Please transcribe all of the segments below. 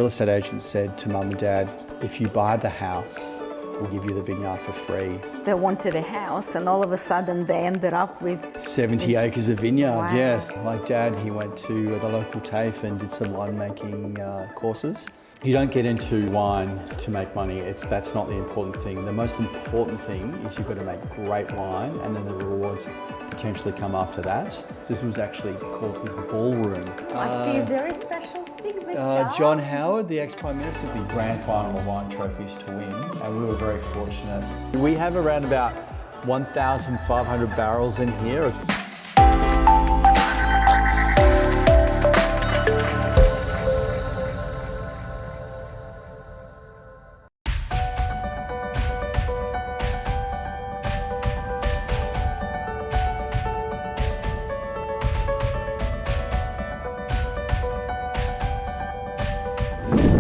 estate agent said to Mum and Dad, if you buy the house, we'll give you the vineyard for free. They wanted a house and all of a sudden they ended up with 70 acres of vineyard, Wow. yes. My dad, he went to the local TAFE and did some winemaking courses. You don't get into wine to make money, that's not the important thing. The most important thing is you've got to make great wine and then the rewards potentially come after that. This was actually called his ballroom. I see a very special signature. John Howard, the ex-Prime Minister, the grand final wine trophies to win, and we were very fortunate. We have around about 1,500 barrels in here.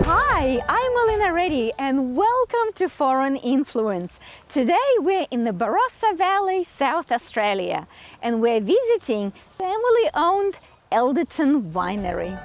Hi, I'm Elina Reddy and welcome to Foreign Influence. Today we're in the Barossa Valley, South Australia, and we're visiting family-owned Elderton Winery.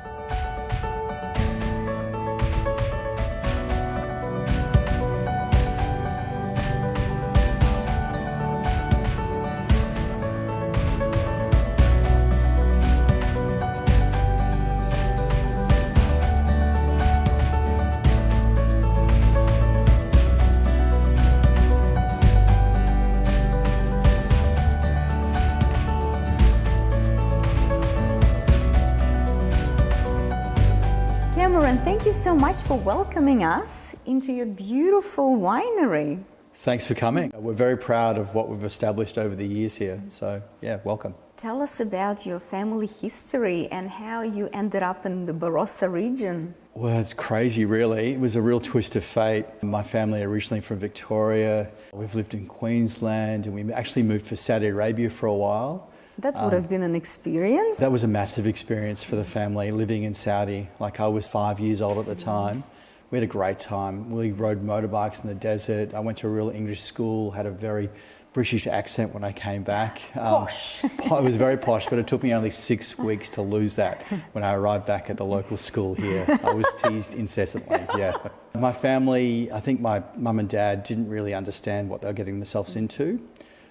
Cameron, thank you so much for welcoming us into your beautiful winery. Thanks for coming. We're very proud of what we've established over the years here, so yeah, welcome. Tell us about your family history and how you ended up in the Barossa region. Well, it's crazy really. It was a real twist of fate. My family are originally from Victoria. We've lived in Queensland and we actually moved for Saudi Arabia for a while. That would have been an experience. That was a massive experience for the family living in Saudi. Like I was 5 years old at the time. We had a great time. We rode motorbikes in the desert. I went to a real English school, had a very British accent when I came back. Posh. It was very posh, but it took me only 6 weeks to lose that when I arrived back at the local school here. I was teased incessantly, yeah. My family, I think my mum and dad didn't really understand what they were getting themselves into.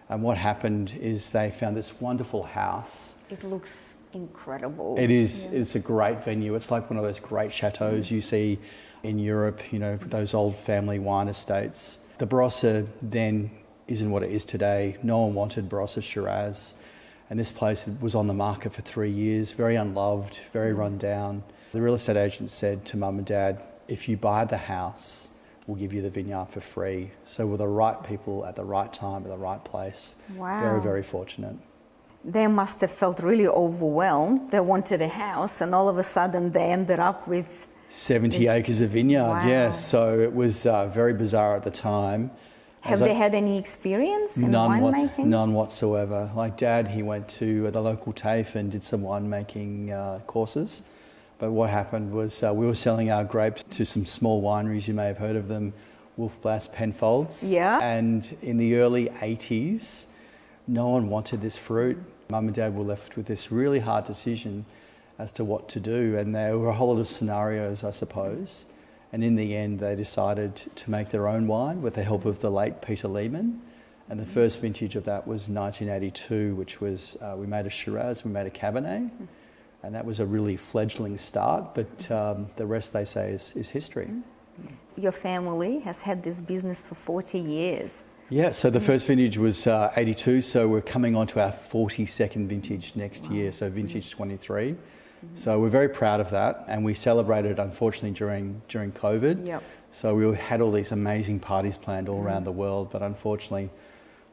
And what happened is they found this wonderful house. It looks incredible. It is. Yeah. It's a great venue. It's like one of those great chateaux you see in Europe, you know, those old family wine estates. The Barossa then isn't what it is today. No one wanted Barossa Shiraz. And this place was on the market for 3 years, very unloved, very run down. The real estate agent said to Mum and Dad, if you buy the house, we'll give you the vineyard for free. So we're the right people at the right time, at the right place. Wow. Very, very fortunate. They must have felt really overwhelmed. They wanted a house and all of a sudden they ended up with 70 acres of vineyard, Wow. yes. So it was very bizarre at the time. Have they had any experience in winemaking? None whatsoever. Like Dad, he went to the local TAFE and did some winemaking courses. But what happened was we were selling our grapes to some small wineries, you may have heard of them, Wolf Blass, Penfolds. Yeah. And in the early 80s, no one wanted this fruit. Mum and Dad were left with this really hard decision as to what to do. And there were a whole lot of scenarios, I suppose. And in the end, they decided to make their own wine with the help of the late Peter Lehman. And the first vintage of that was 1982, which was, we made a Shiraz, we made a Cabernet. And that was a really fledgling start, but the rest, they say, is history. Your family has had this business for 40 years. Yeah, so the first vintage was 82, so we're coming on to our 42nd vintage next year, so vintage 23. So we're very proud of that, and we celebrated, unfortunately, during COVID. Yep. So we had all these amazing parties planned all around the world, but unfortunately,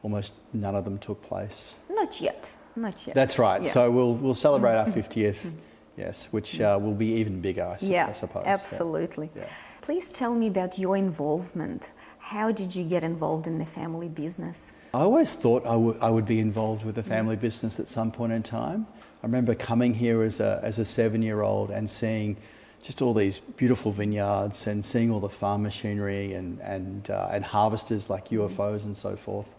almost none of them took place. Not yet. Not yet. That's right. Yeah. So we'll celebrate our 50th, yes, which will be even bigger, I suppose. Absolutely. Yeah. Please tell me about your involvement. How did you get involved in the family business? I always thought I would be involved with the family business at some point in time. I remember coming here as a 7-year-old and seeing just all these beautiful vineyards and seeing all the farm machinery and harvesters like UFOs and so forth.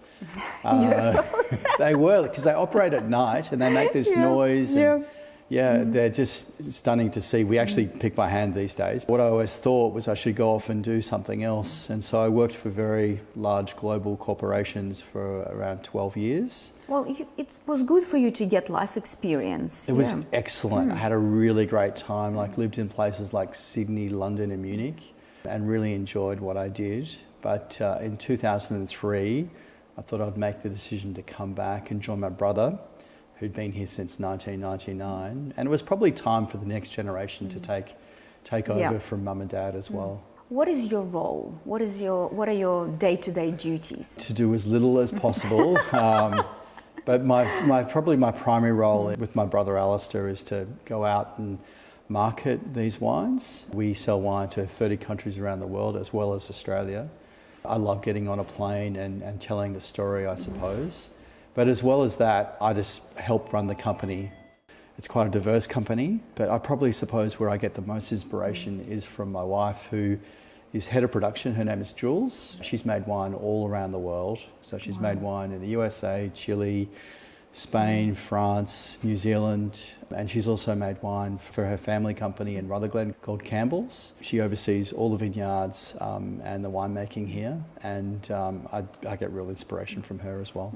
UFOs? They were, because they operate at night and they make this noise. And, Yeah, they're just stunning to see. We actually pick by hand these days. What I always thought was I should go off and do something else. And so I worked for very large global corporations for around 12 years. Well, it was good for you to get life experience. It was excellent. I had a really great time, lived in places like Sydney, London and Munich, and really enjoyed what I did. But in 2003, I thought I'd make the decision to come back and join my brother, who'd been here since 1999, and it was probably time for the next generation to take over from mum and dad as well. What is your role? What are your day-to-day duties? To do as little as possible, but probably my primary role with my brother Alistair is to go out and market these wines. We sell wine to 30 countries around the world as well as Australia. I love getting on a plane and telling the story, I suppose. But as well as that, I just help run the company. It's quite a diverse company, but I probably suppose where I get the most inspiration is from my wife, who is head of production. Her name is Jules. She's made wine all around the world. So she's made wine in the USA, Chile, Spain, France, New Zealand, and she's also made wine for her family company in Rutherglen called Campbell's. She oversees all the vineyards and the winemaking here, and I get real inspiration from her as well.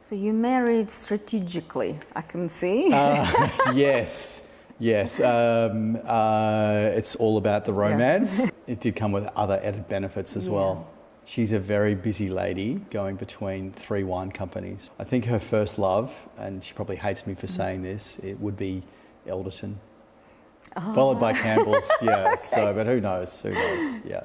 So you married strategically, I can see. Yes. It's all about the romance. It did come with other added benefits as well. She's a very busy lady going between 3 wine companies. I think her first love, and she probably hates me for saying this, it would be Elderton. Followed by Campbell's, Okay. So, but who knows, yeah.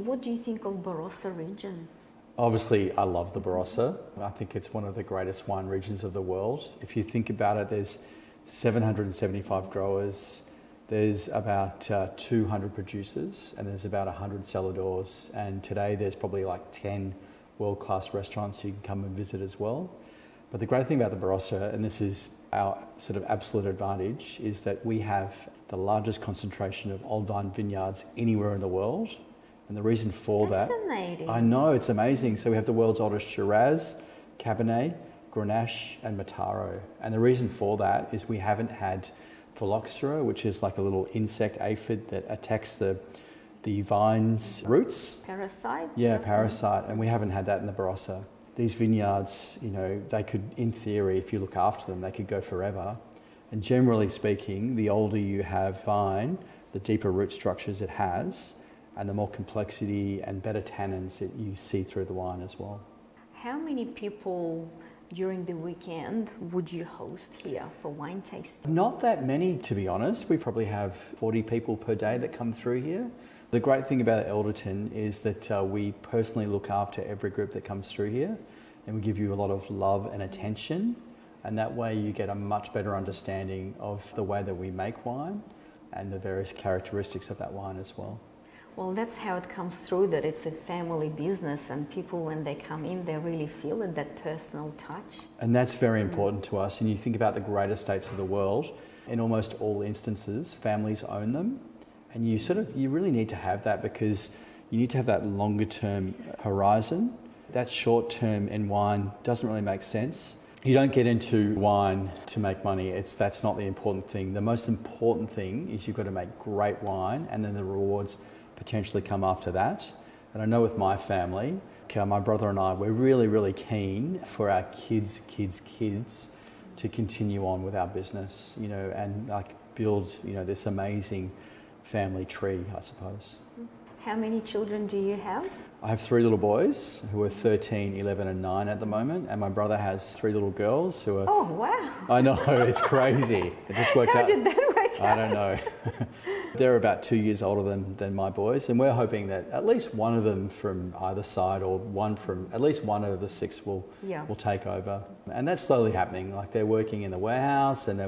What do you think of Barossa region? Obviously, I love the Barossa. I think it's one of the greatest wine regions of the world. If you think about it, there's 775 growers, there's about 200 producers, and there's about 100 celladors. And today there's probably 10 world-class restaurants you can come and visit as well. But the great thing about the Barossa, and this is our sort of absolute advantage, is that we have the largest concentration of old vine vineyards anywhere in the world. And the reason for that... Fascinating. I know, it's amazing. So we have the world's oldest Shiraz, Cabernet, Grenache and Mataro. And the reason for that is we haven't had phylloxera, which is like a little insect aphid that attacks the vine's roots. Parasite? Yeah, parasite. And we haven't had that in the Barossa. These vineyards, they could, in theory, if you look after them, they could go forever. And generally speaking, the older you have vine, the deeper root structures it has, and the more complexity and better tannins that you see through the wine as well. How many people during the weekend would you host here for wine tasting? Not that many, to be honest. We probably have 40 people per day that come through here. The great thing about Elderton is that we personally look after every group that comes through here, and we give you a lot of love and attention, and that way you get a much better understanding of the way that we make wine and the various characteristics of that wine as well. Well, that's how it comes through, that it's a family business, and people, when they come in, they really feel it, that personal touch. And that's very important to us. And you think about the great estates of the world, in almost all instances, families own them. And you really need to have that, because you need to have that longer term horizon. That short term in wine doesn't really make sense. You don't get into wine to make money. That's not the important thing. The most important thing is you've got to make great wine, and then the rewards potentially come after that. And I know with my family, my brother and I, we're really, really keen for our kids to continue on with our business, and build, this amazing family tree, I suppose. How many children do you have? I have 3 little boys who are 13, 11 and 9 at the moment, and my brother has 3 little girls who are... Oh, wow. I know, it's crazy. It just worked out. How did that work out? I don't know. They're about 2 years older than my boys, and we're hoping that at least one of them from either side, or at least one of the six will take over. And that's slowly happening. Like, they're working in the warehouse, and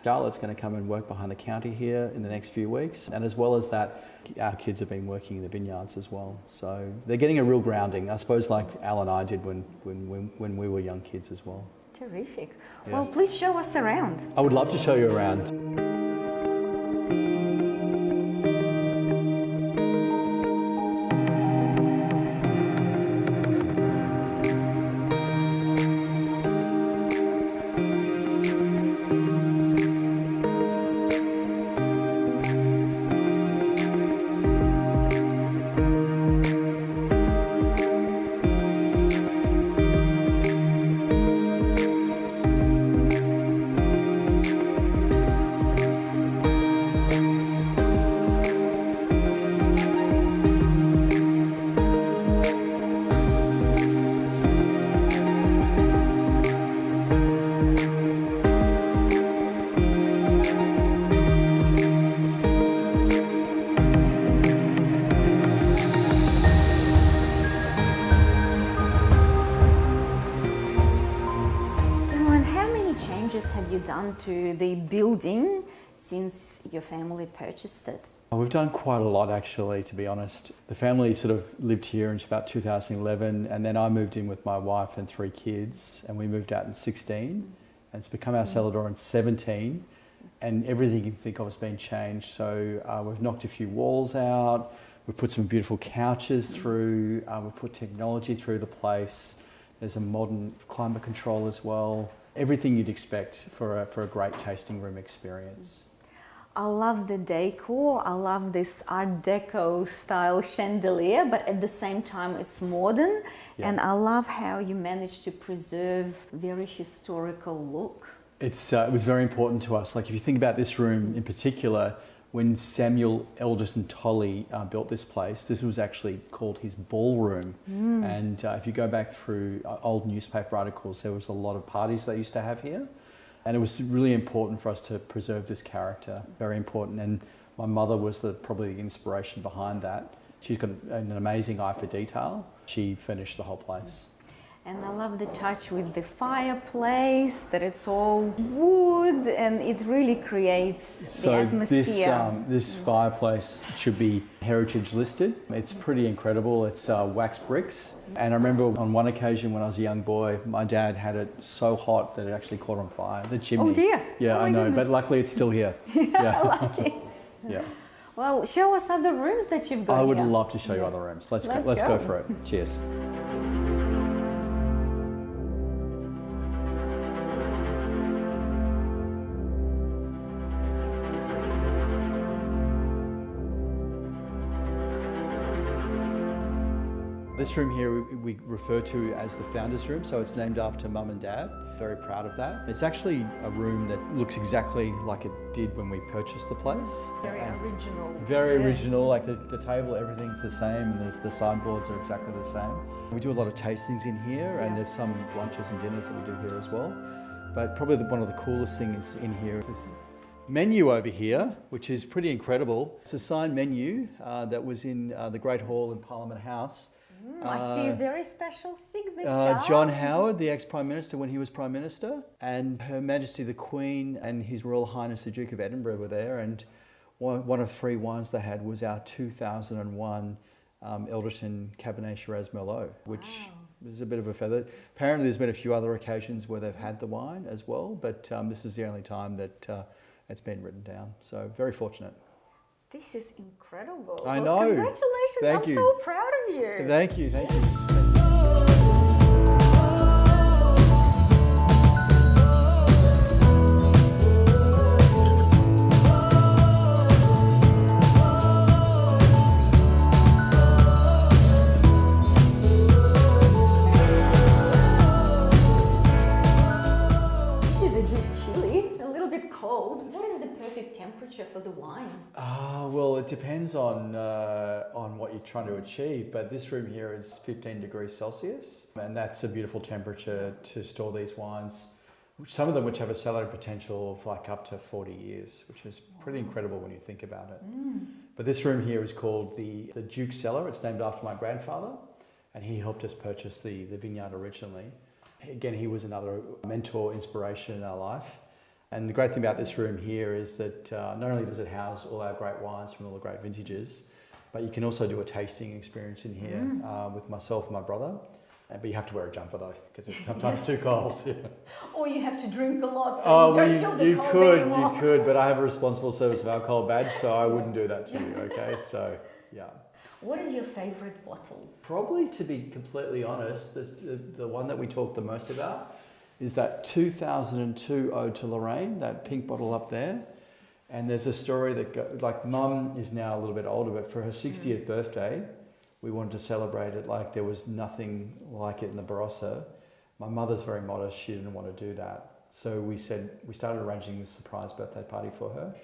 Charlotte's going to come and work behind the counter here in the next few weeks. And as well as that, our kids have been working in the vineyards as well. So they're getting a real grounding, I suppose, like Al and I did when we were young kids as well. Terrific. Yeah. Well, please show us around. I would love to show you around. Have you done to the building since your family purchased it? We've done quite a lot, actually, to be honest. The family sort of lived here in about 2011, and then I moved in with my wife and 3 kids, and we moved out in 16, and it's become our cellar door in 17, and everything you can think of has been changed. So we've knocked a few walls out, we've put some beautiful couches through, we've put technology through the place. There's a modern climate control as well. Everything you'd expect for a great tasting room experience. I love the decor. I love this Art Deco style chandelier, but at the same time it's modern. Yeah. And I love how you managed to preserve very historical look. It was very important to us. Like, if you think about this room in particular, when Samuel Elderton Tolley built this place, this was actually called his ballroom. And if you go back through old newspaper articles, there was a lot of parties they used to have here. And it was really important for us to preserve this character, very important. And my mother was probably the inspiration behind that. She's got an amazing eye for detail. She finished the whole place. And I love the touch with the fireplace, that it's all wood, and it really creates the atmosphere. This fireplace should be heritage listed. It's pretty incredible. It's wax bricks. And I remember on one occasion when I was a young boy, my dad had it so hot that it actually caught on fire, the chimney. Oh dear. Yeah, I know, goodness. but luckily it's still here. Yeah, lucky. Yeah. Well, show us other rooms that you've got I would here. love to show you other rooms. Let's go for it. Cheers. This room here we refer to as the Founder's Room, so it's named after Mum and Dad. Very proud of that. It's actually a room that looks exactly like it did when we purchased the place. Very original. Very original, like the table, everything's the same, and the sideboards are exactly the same. We do a lot of tastings in here, and there's some lunches and dinners that we do here as well. But probably one of the coolest things in here is this menu over here, which is pretty incredible. It's a signed menu that was in the Great Hall in Parliament House. I see a very special signature. John Howard, the ex-Prime Minister when he was Prime Minister, and Her Majesty the Queen and His Royal Highness the Duke of Edinburgh were there, and one of 3 wines they had was our 2001 Elderton Cabernet Shiraz Merlot, which is a bit of a feather. Apparently there's been a few other occasions where they've had the wine as well, but this is the only time that it's been written down, so very fortunate. This is incredible. I know. Congratulations. Thank I'm you. so proud of you. Thank you. This is a bit chilly, a little bit cold. What is the perfect temperature for the wine? Well, it depends on what you're trying to achieve, but this room here is 15 degrees Celsius, and that's a beautiful temperature to store these wines. some of them which have a salary potential of like up to 40 years, which is pretty incredible when you think about it. But this room here is called the Duke Cellar. It's named after my grandfather, and he helped us purchase the vineyard originally. Again, he was another mentor, inspiration in our life. And the great thing about this room here is that not only does it house all our great wines from all the great vintages, but you can also do a tasting experience in here with myself and my brother. But you have to wear a jumper though, because it's sometimes too cold. Or you have to drink a lot, so you don't feel the cold anymore. You could, but I have a responsible service of alcohol badge, so I wouldn't do that to you, okay? So, yeah. What is your favourite bottle? Probably, to be completely honest, the one that we talk the most about is that 2002 Ode to Lorraine, that pink bottle up there. And there's a story that, like, Mum is now a little bit older, but for her 60th birthday, we wanted to celebrate it like there was nothing like it in the Barossa. My mother's very modest, she didn't want to do that. So we started arranging a surprise birthday party for her.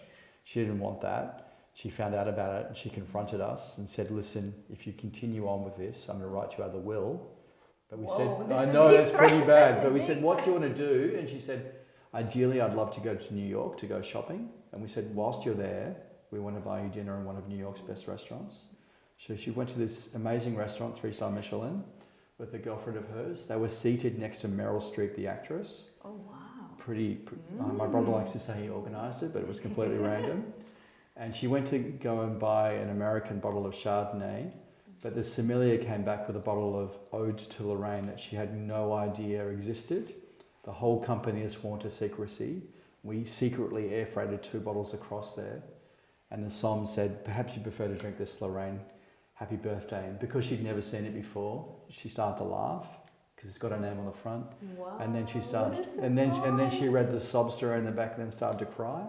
She didn't want that. She found out about it and she confronted us and said, listen, if you continue on with this, I'm going to write you out the will. But we said, I know that's pretty bad, but we said, what do you want to do? And she said, ideally, I'd love to go to New York to go shopping. And we said, whilst you're there, we want to buy you dinner in one of New York's best restaurants. So she went to this amazing restaurant, 3-star Michelin, with a girlfriend of hers. They were seated next to Meryl Streep, the actress. Oh, wow. My brother likes to say he organised it, but it was completely random. And she went to go and buy an American bottle of Chardonnay, but the sommelier came back with a bottle of Ode to Lorraine that she had no idea existed. The whole company is sworn to secrecy. We secretly air freighted 2 bottles across there. And the somm said, perhaps you prefer to drink this Lorraine. Happy birthday. And because she'd never seen it before, she started to laugh because it's got her name on the front. Wow. And then she started, and then she read the sob story in the back and then started to cry.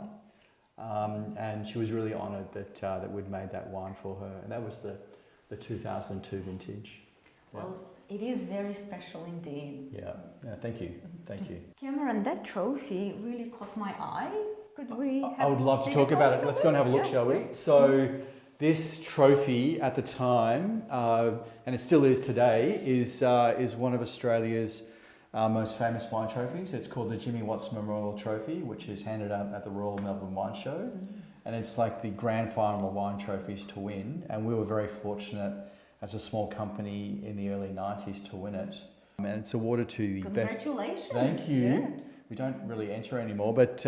And she was really honoured that we'd made that wine for her. And that was the 2002 vintage. Yeah. Well, it is very special indeed. Yeah, thank you. Cameron, that trophy really caught my eye. Could we I would love to talk about it. Let's go and have a look, shall we? So this trophy at the time, and it still is today, is one of Australia's most famous wine trophies. It's called the Jimmy Watts Memorial Trophy, which is handed out at the Royal Melbourne Wine Show. And it's like the grand final of wine trophies to win. And we were very fortunate as a small company in the early 90s to win it. And it's awarded to the best... Congratulations. Thank you. Yeah. We don't really enter anymore, but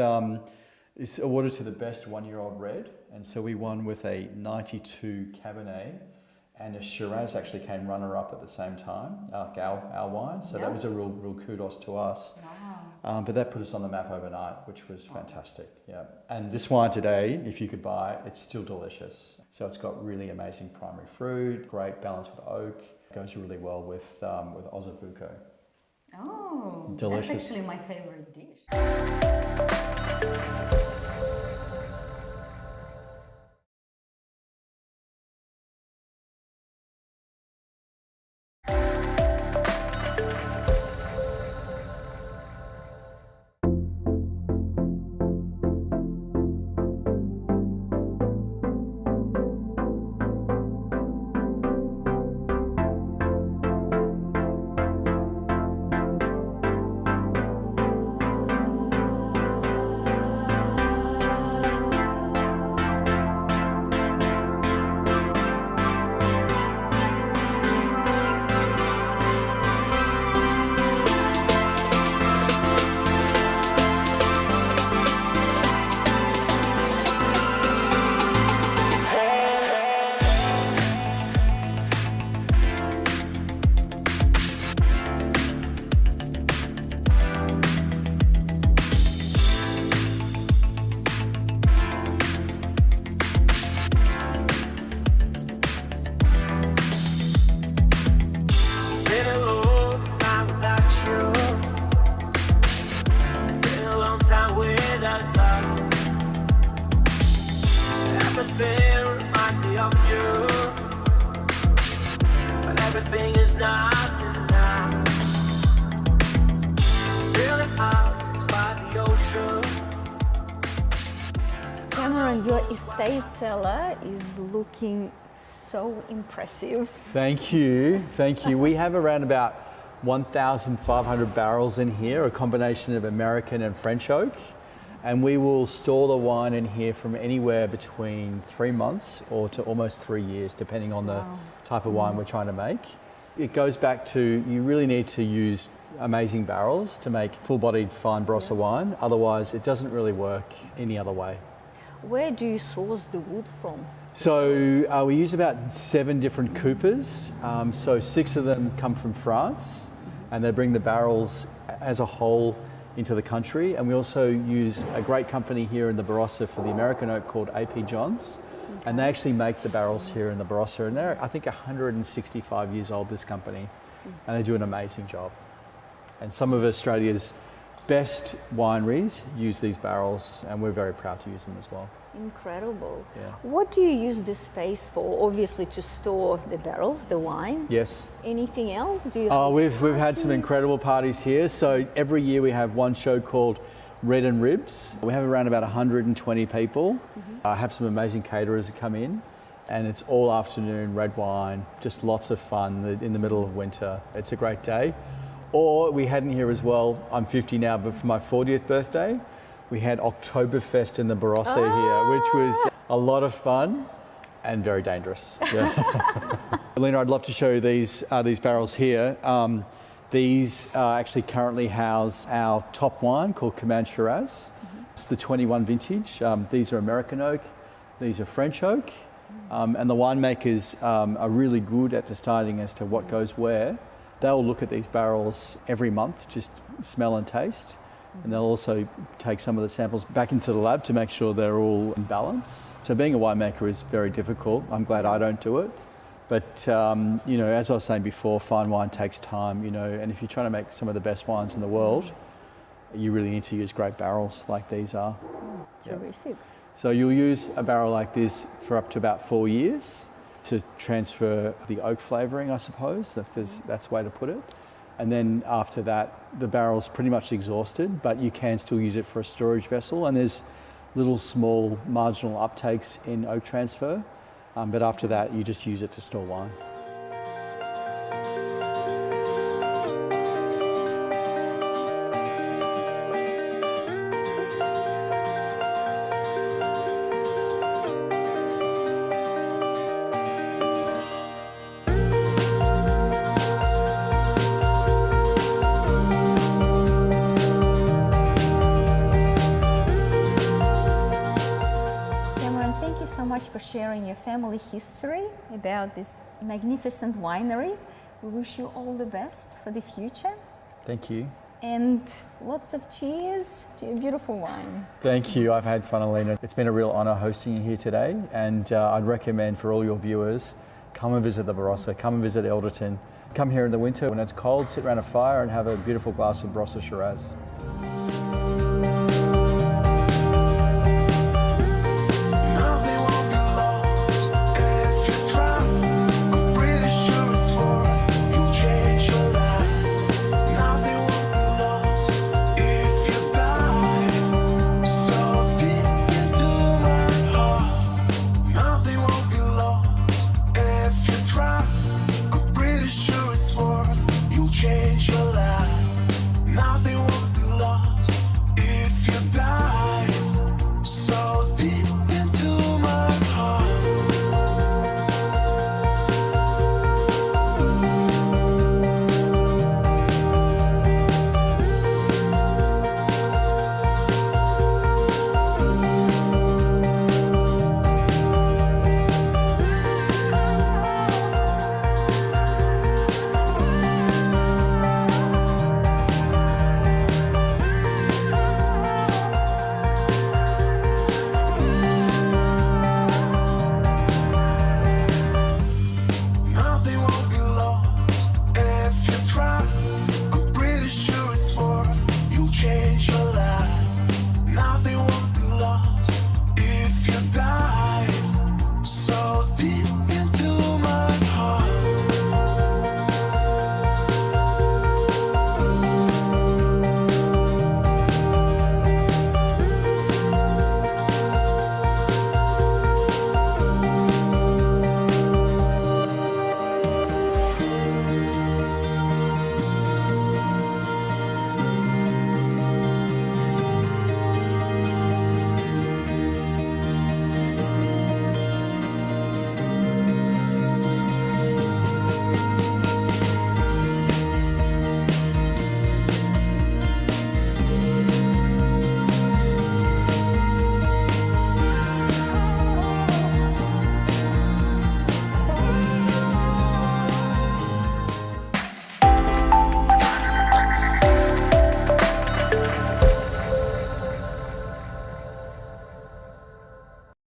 it's awarded to the best one-year-old red. And so we won with a 92 Cabernet, and a Shiraz actually came runner-up at the same time, like our wine. So that was a real kudos to us. Wow. But that put us on the map overnight, which was fantastic. Yeah. And this wine today, if you could buy it, it's still delicious. So it's got really amazing primary fruit, great balance with oak. It goes really well with Ossobuco. Oh, delicious. That's actually my favorite dish. Cameron, your estate cellar is looking so impressive. Thank you. We have around about 1,500 barrels in here, a combination of American and French oak. And we will store the wine in here from anywhere between 3 months or to almost 3 years, depending on the type of wine we're trying to make. It goes back to, you really need to use amazing barrels to make full-bodied fine Barossa wine. Otherwise, it doesn't really work any other way. Where do you source the wood from? So we use about 7 different coopers. So 6 of them come from France, and they bring the barrels as a whole into the country. And we also use a great company here in the Barossa for the American oak called AP Johns. And they actually make the barrels here in the Barossa. And they're, I think, 165 years old, this company. And they do an amazing job. And some of Australia's best wineries use these barrels, and we're very proud to use them as well. Incredible. Yeah. What do you use this space for? Obviously to store the barrels, the wine. Yes. Anything else? Do you we've had some incredible parties here. So every year we have one show called Red and Ribs. We have around about 120 people. Have some amazing caterers that come in, and it's all afternoon red wine, just lots of fun in the middle of winter. It's a great day. Or we had in here as well, I'm 50 now, but for my 40th birthday, we had Oktoberfest in the Barossa here, which was a lot of fun and very dangerous. Yeah. Elina, I'd love to show you these barrels here. These actually currently house our top wine called Command Shiraz. It's the 21 vintage. These are American oak, these are French oak, and the winemakers are really good at deciding as to what goes where. They'll look at these barrels every month, just smell and taste. And they'll also take some of the samples back into the lab to make sure they're all in balance. So being a winemaker is very difficult. I'm glad I don't do it. But, as I was saying before, fine wine takes time, and if you're trying to make some of the best wines in the world, you really need to use great barrels like these are. Terrific. So you'll use a barrel like this for up to about 4 years to transfer the oak flavouring, I suppose, that's the way to put it. And then after that, the barrel's pretty much exhausted, but you can still use it for a storage vessel. And there's little small marginal uptakes in oak transfer. But after that, you just use it to store wine. For sharing your family history about this magnificent winery. We wish you all the best for the future. Thank you. And lots of cheers to your beautiful wine. Thank you. I've had fun, Elina. It's been a real honour hosting you here today, and I'd recommend for all your viewers, come and visit the Barossa, come and visit Elderton. Come here in the winter when it's cold, sit around a fire and have a beautiful glass of Barossa Shiraz.